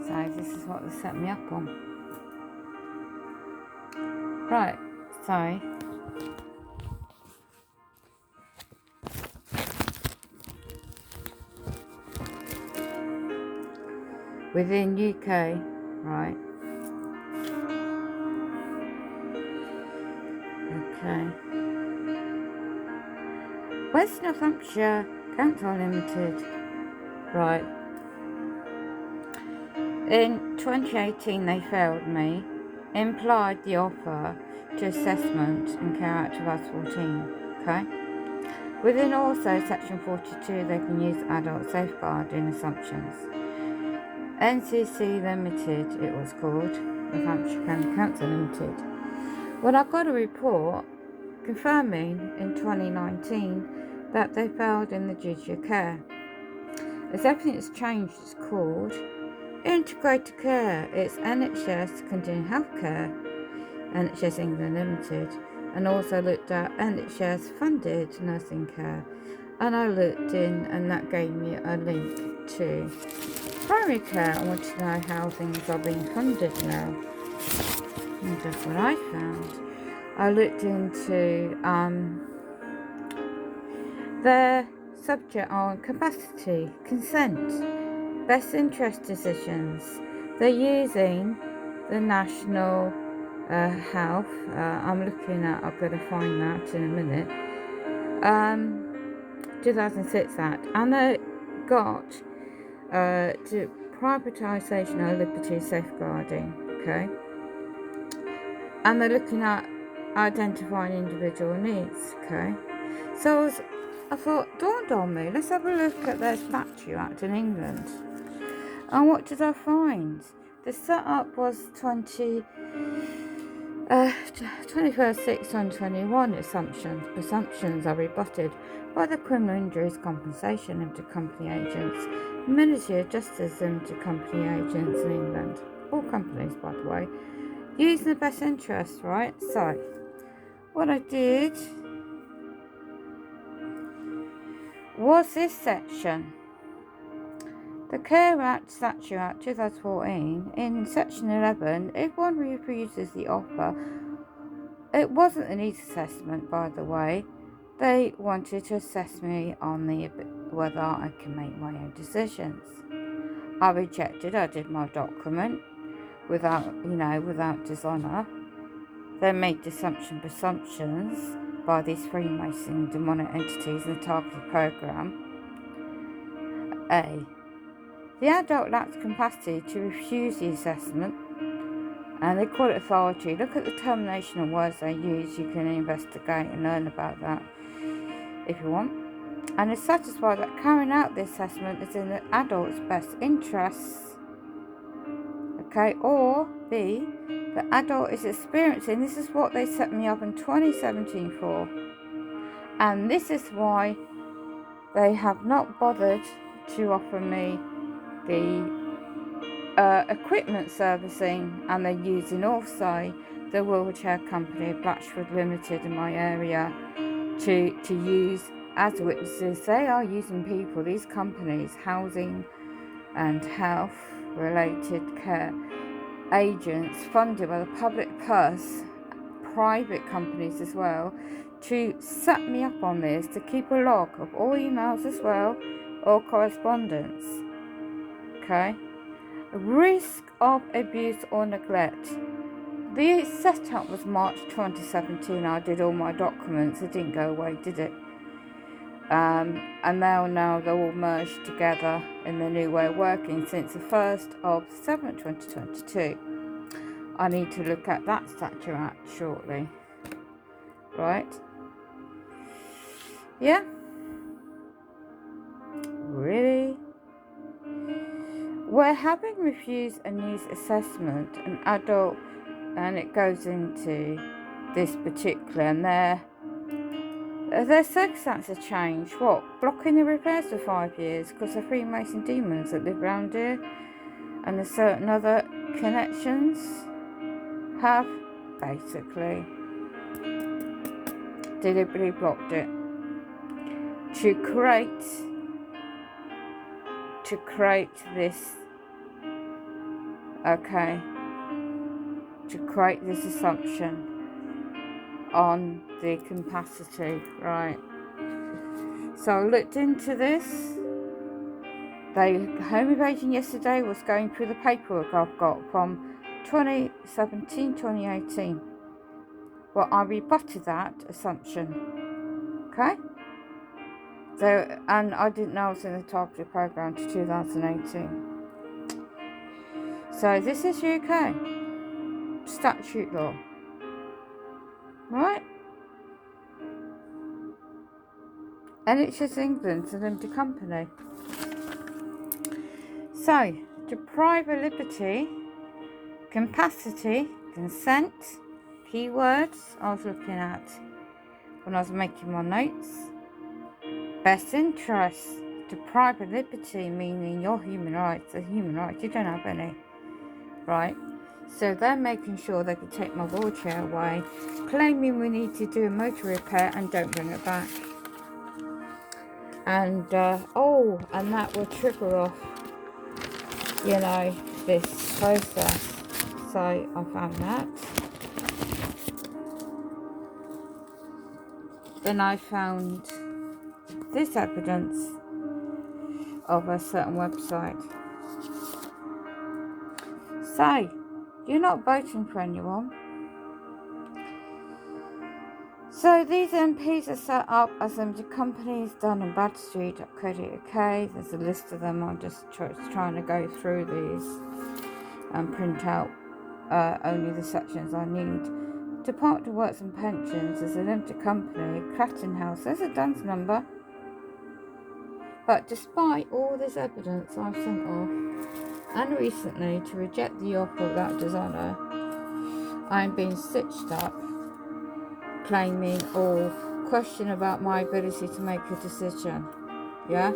So this is what they set me up on. Right, so within UK, right? Okay. West Northamptonshire Council Limited, right? In 2018 they failed me, implied the offer to assessment and care out to us 14, okay? Within also section 42 they can use adult safeguarding assumptions. NCC Limited, it was called, Northamptonshire County Council Limited. Well, I got a report confirming in 2019 that they failed in the duty of care. As everything's changed, it's called Integrated Care. It's NHS Continuing Healthcare, NHS England Limited, and also looked at NHS funded nursing care. And I looked in, and that gave me a link to primary care. I want to know how things are being funded now. And that's what I found. I looked into their subject on capacity, consent, best interest decisions. They're using the National Health. I'm looking at, I'm going to find that in a minute. 2006 Act, and they got to privatisation of liberty safeguarding, okay? And they're looking at identifying individual needs, okay? So I thought, dawned on me, let's have a look at their Statute Act in England. And what did I find? The setup was 21st 6 2021 presumptions are rebutted by the Criminal Injuries Compensation Limited Company Agents, Ministry of Justice Limited Company Agents in England, all companies by the way, using the best interest, right? So what I did was this section. The Care Act, Statute Act 2014, in section 11, if one refuses the offer, it wasn't a needs assessment, by the way. They wanted to assess me on whether I can make my own decisions. I rejected. I did my document without dishonour. They made presumptions by these freemason demonic entities in the targeted programme. A. The adult lacks capacity to refuse the assessment, and they call it authority. Look at the termination of words they use. You can investigate and learn about that if you want. And is satisfied that carrying out the assessment is in the adult's best interests. Okay, or B, the adult is experiencing, this is what they set me up in 2017 for, and this is why they have not bothered to offer me the equipment servicing, and they're using also the wheelchair company Blatchford Limited in my area to use as witnesses. They are using people, these companies, housing and health related care agents funded by the public purse, private companies as well, to set me up on this, to keep a log of all emails as well, or correspondence. Okay, risk of abuse or neglect. The setup was March 2017. I did all my documents. It didn't go away, did it? And now they're all merged together in the new way of working since the 1st of 7th 2022. I need to look at that Statute Act shortly. Right? Yeah? Really? Where having refused a needs assessment, an adult, and it goes into this particular, and their circumstances change. What? Blocking the repairs for 5 years because of Freemason demons that live around here, and there's certain other connections have basically deliberately blocked it to create this okay, to create this assumption on the capacity, right? So I looked into this. Home Invasion yesterday was going through the paperwork I've got from 2017, 2018. Well, I rebutted that assumption, okay? So, and I didn't know I was in the targeted program to 2018. So this is UK statute law, right? NHS England's a limited company. So, deprive of liberty, capacity, consent, keywords I was looking at when I was making my notes. Best interest, deprive of liberty, meaning your human rights are human rights, you don't have any, right? So they're making sure they can take my wheelchair away, claiming we need to do a motor repair and don't bring it back. And, and that will trigger off, you know, this process. So I found that. Then I found this evidence of a certain website. So, you're not voting for anyone. So these MPs are set up as limited companies, Dun and Bradstreet.co.uk. There's a list of them. I'm just trying to go through these and print out only the sections I need. Department of Works and Pensions is a limited company. Clacton House, there's a DUNS number. But despite all this evidence I've sent off, and recently to reject the offer without dishonour, I'm being stitched up, claiming or question about my ability to make a decision. Yeah?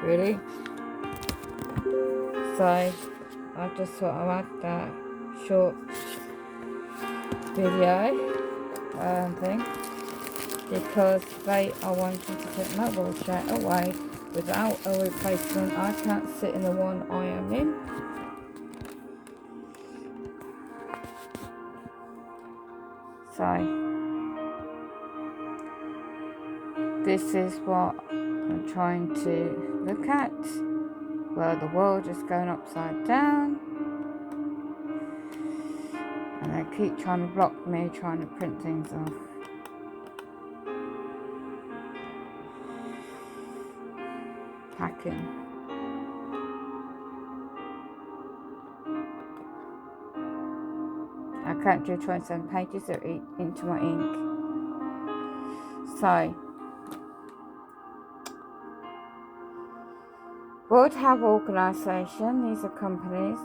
Really? So, I just thought I'd add that short video thing, because they are wanting to take my wheelchair away without a replacement. I can't sit in the one I am in. So this is what I'm trying to look at, where the world is going upside down, and they keep trying to block me, trying to print things off. Hacking. I can't do 27 pages, they're into my ink. So, World Health Organization, these are companies.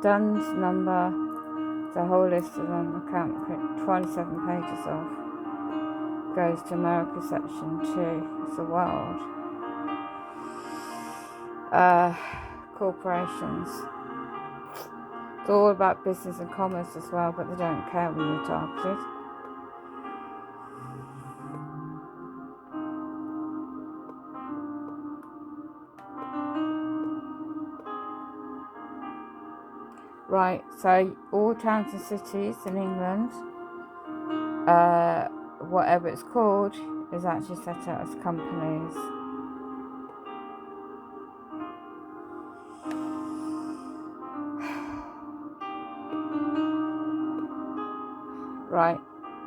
DUNS number, the whole list of them. I can't print 27 pages off. Goes to America section 2. It's the world. Corporations. It's all about business and commerce as well, but they don't care when you're targeted. Right, so all towns and cities in England, whatever it's called, is actually set out as companies. Right,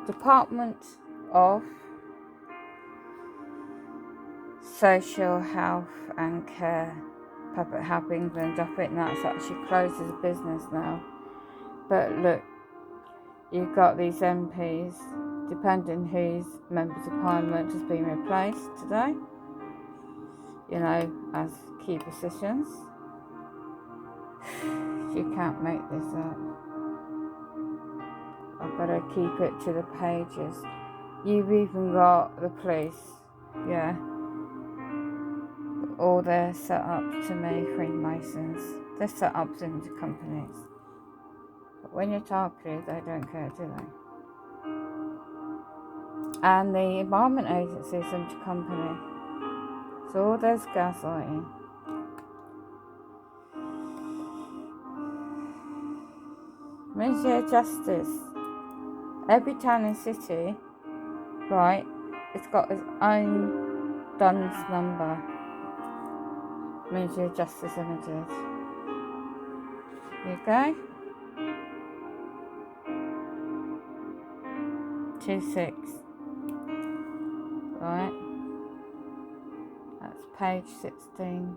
Department of Social Health and Care, Public Health England. I think that's actually closed as a business now. But look, you've got these MPs, depending whose members of Parliament has been replaced today, you know, as key positions. You can't make this up. I've got to keep it to the pages. You've even got the police, yeah. All they're set up to me, Freemasons. They're set up into companies. But when you're targeted, they don't care, do they? And the Environment Agency is into company. So all there's gaslighting. Ministry of Justice. Every town and city, right, it's got its own DUNS number. Ministry of Justice Limited. Here you go. 26. Right. That's page 16.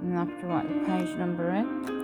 And I have to write the page number in.